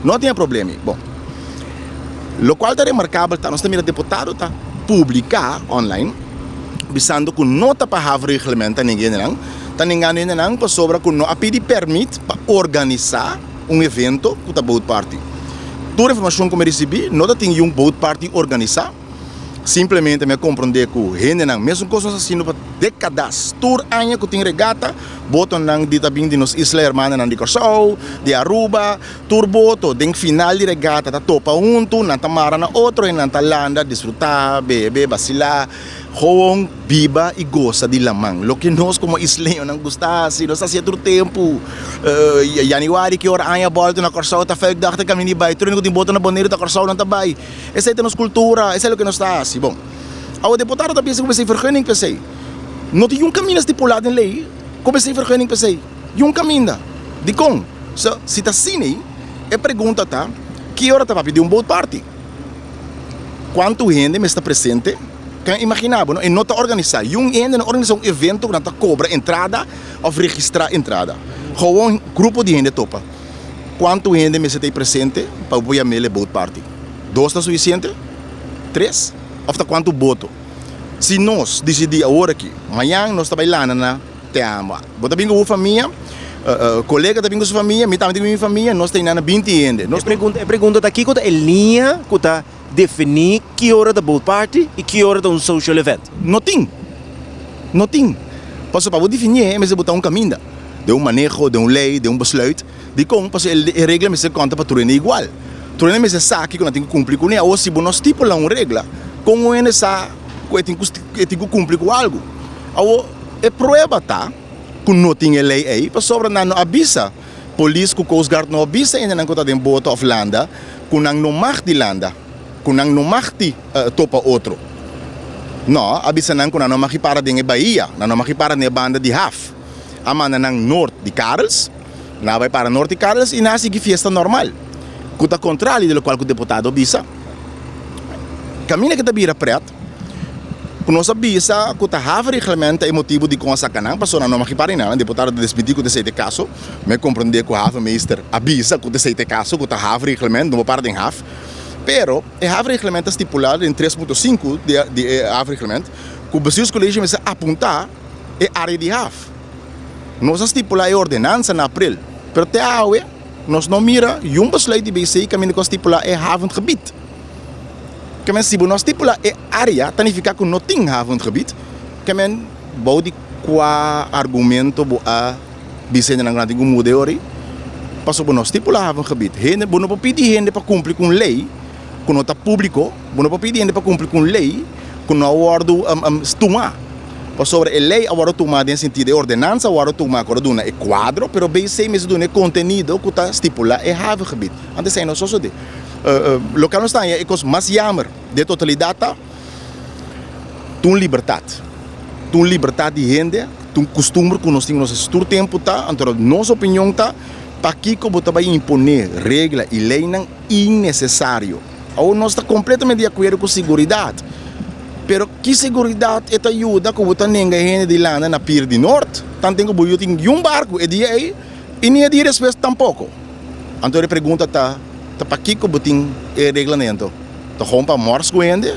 não tem problema. Bom, o qual está remarcável, tá, nós também deputado tá publicar online, visando que não está para haver regulamento ninguém não, tá ninguém não para sobre que não a pedir permite para organizar evento que a boat party. Toda a informação que eu recebi, não tem boat party organizar. Simplesmente me compreender que o gente não, mesmo coisas assim por décadas, todo ano que tem regata, botam não de também de nos Isla Hermana não de Corsau, de Aruba, todo boto, den final de regata, tá topa tu, na tamara na outro, e na talanda, desfrutar, beber, vacilar, gewoon, biba e goza de lamang. Lo que nós como isleño não gostamos, nós há certo tempo, Januari que hora anha volta na Corsau, tá feio dachte kami ni bay, tudo que tem boto na boneiro da Corsau não tá bay. Essa é a nossa cultura, essa é o que nós está assim. Bom, o deputado também comecei a vergunning pensei. Não tem caminho estipulado em lei, comecei a vergunning pensei. Um caminho, de como? Se está assim, é pergunta tá, que hora tá para pedir boat party? Quanto gente me está presente? Kan imaginável, não? E não está organizado. Gente não organiza evento que não está cobra entrada ou registrar entrada. Gewoon grupo de gente topa. Quanto gente me está presente para apoiar a boat party? 2 está suficiente? 3? Ou está quanto voto? Se nós decidir agora aqui, amanhã nós estamos lá na Teama. Você também com a família, colega também com a sua família, eu também com a minha família, nós temos 20 gente. A pergunta aqui é linha que está definir que hora da boat party e que hora da social event. Não tem. Não tem. Para você definir, mas você botar caminho. De manejo, de lei, de besluit. De como, porque a regra me conta para tudo igual. Tudo me sabe que não tem que cumprir com ela. Ou se você estipula uma regra, como ele sabe que tem que cumprir com algo. É prova tá, que não tem lei aí, para sobre não avisa. Polícia, que o Coast Guard não avisa ainda não está em boat of landa, que não mag de landa, que não mag de topa outro. Não, avisa não que não mag para de Bahia, não mag para de banda de Haf. A mana ng norte de Carles, na vai para norte de Carles e nasce que fiesta normal. Que está contrário do qual o deputado avisa. Caminha que está vira preto, que nós avisa que está havendo regulamento e motivo de com a sacanagem, passou na nova riparina, o deputado de despedir que desse caso, me compreender que o Haven Meister avisa que desse caso, que está havendo regulamento, não para de Haf, pero é havendo regulamento estipulado em 3.5 de havendo regulamento, que o Brasil Colégio vai apontar é área de Haf. Nós estipulamos a ordenança em abril, pero até agora, nós não mira besluit de BC que a estipular é havend gebied. Que se nós estipular é área, significa que não tem havend gebied, que bouw de qua argumento a BC na grande modelo aí, passou por nós estipular havend gebied. Gente, não pode pedir gente para cumprir com lei, que não está público, não pode pedir gente para cumprir com lei, que não acordo tomar. Sobre a lei, agora tomada em sentido de ordenança, agora tomada agora é quadro, pero BC mesmo é conteúdo que está estipulado é havengebied. Antes é não só de. Local não está é coisa mais jammer de totalidade, tem liberdade de gente, tem costume que nós temos nosso tempo tá, então nossa opinião tá, para que como vai imponer regra e lei não innecessário. Ou nós está completamente de acordo com segurança. Pero que segurança esta ajuda que você ninguém de lá na Pier de Norte, tanto que você tem barco e dia aí e nem de respeito tampouco. Então a pergunta tá para que você tem regulamento? Tá com para morrer com ele,